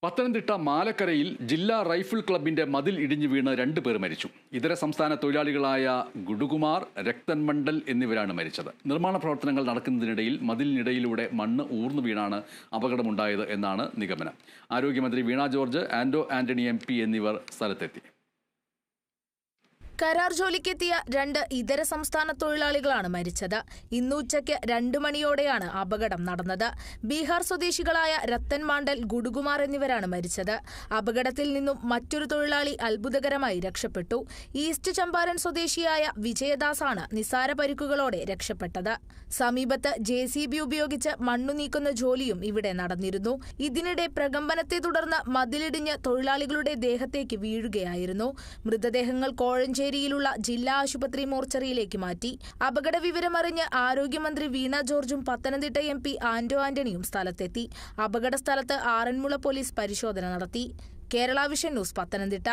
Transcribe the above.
പത്തനംതിട്ട മാലക്കരയിൽ ജില്ലാ റൈഫിൾ ക്ലബിന്റെ മതിൽ ഇടിഞ്ഞു വീണ് 2 പേർ മരിച്ചു. ഇതര സംസ്ഥാന തൊഴിലാളികളായ ഗുഡുകുമാർ, രക്തൻ മണ്ഡൽ എന്നിവരാണ് മരിച്ചത്. നിർമ്മാണ പ്രവർത്തനങ്ങൾ നടക്കുന്നതിനിടയിൽ മതിലിനിടയിലൂടെ മണ്ണ് ഊർന്നു വീണാണ് അപകടമുണ്ടായത് എന്നാണ് നിഗമനം. ആരോഗ്യമന്ത്രി വീണ ജോർജ്, ആന്റോ ആന്റണി MP എന്നിവർ സ്ഥലത്തെത്തി. കരാർ ജോലിക്കെത്തിയ 2 ഇതര സംസ്ഥാന തൊഴിലാളികളാണ് മരിച്ചത്. ഇന്ന് ഉച്ചയ്ക്ക് 2 മണിയോടെയാണ് അപകടം നടന്നത്. ബീഹാർ സ്വദേശികളായ രത്തൻ മാണ്ടൽ, ഗുഡുകുമാർ എന്നിവരാണ് മരിച്ചത്. അപകടത്തിൽ നിന്നും മറ്റൊരു തൊഴിലാളി അത്ഭുതകരമായി രക്ഷപ്പെട്ടു. ഈസ്റ്റ് ചമ്പാരൻ സ്വദേശിയായ വിജയദാസാണ് നിസാര പരിക്കുകളോടെ രക്ഷപ്പെട്ടത്. സമീപത്ത് JCB ഉപയോഗിച്ച് മണ്ണു നീക്കുന്ന ജോലിയും ഇവിടെ നടന്നിരുന്നു. ഇതിനിടെ പ്രകമ്പനത്തെ തുടർന്ന് മതിലിടിഞ്ഞ് തൊഴിലാളികളുടെ ദേഹത്തേക്ക് വീഴുകയായിരുന്നു. മൃതദേഹങ്ങൾ കോഴഞ്ചേരിയിലുള്ള ജില്ലാ ആശുപത്രി മോർച്ചറിയിലേക്ക് മാറ്റി. അപകട വിവരമറിഞ്ഞ് ആരോഗ്യമന്ത്രി വീണ ജോർജും പത്തനംതിട്ട MP ആന്റോ ആന്റണിയും സ്ഥലത്തെത്തി. അപകട സ്ഥലത്ത് ആറന്മുള പോലീസ് പരിശോധന നടത്തി. Kerala vision news, Pathanamthitta.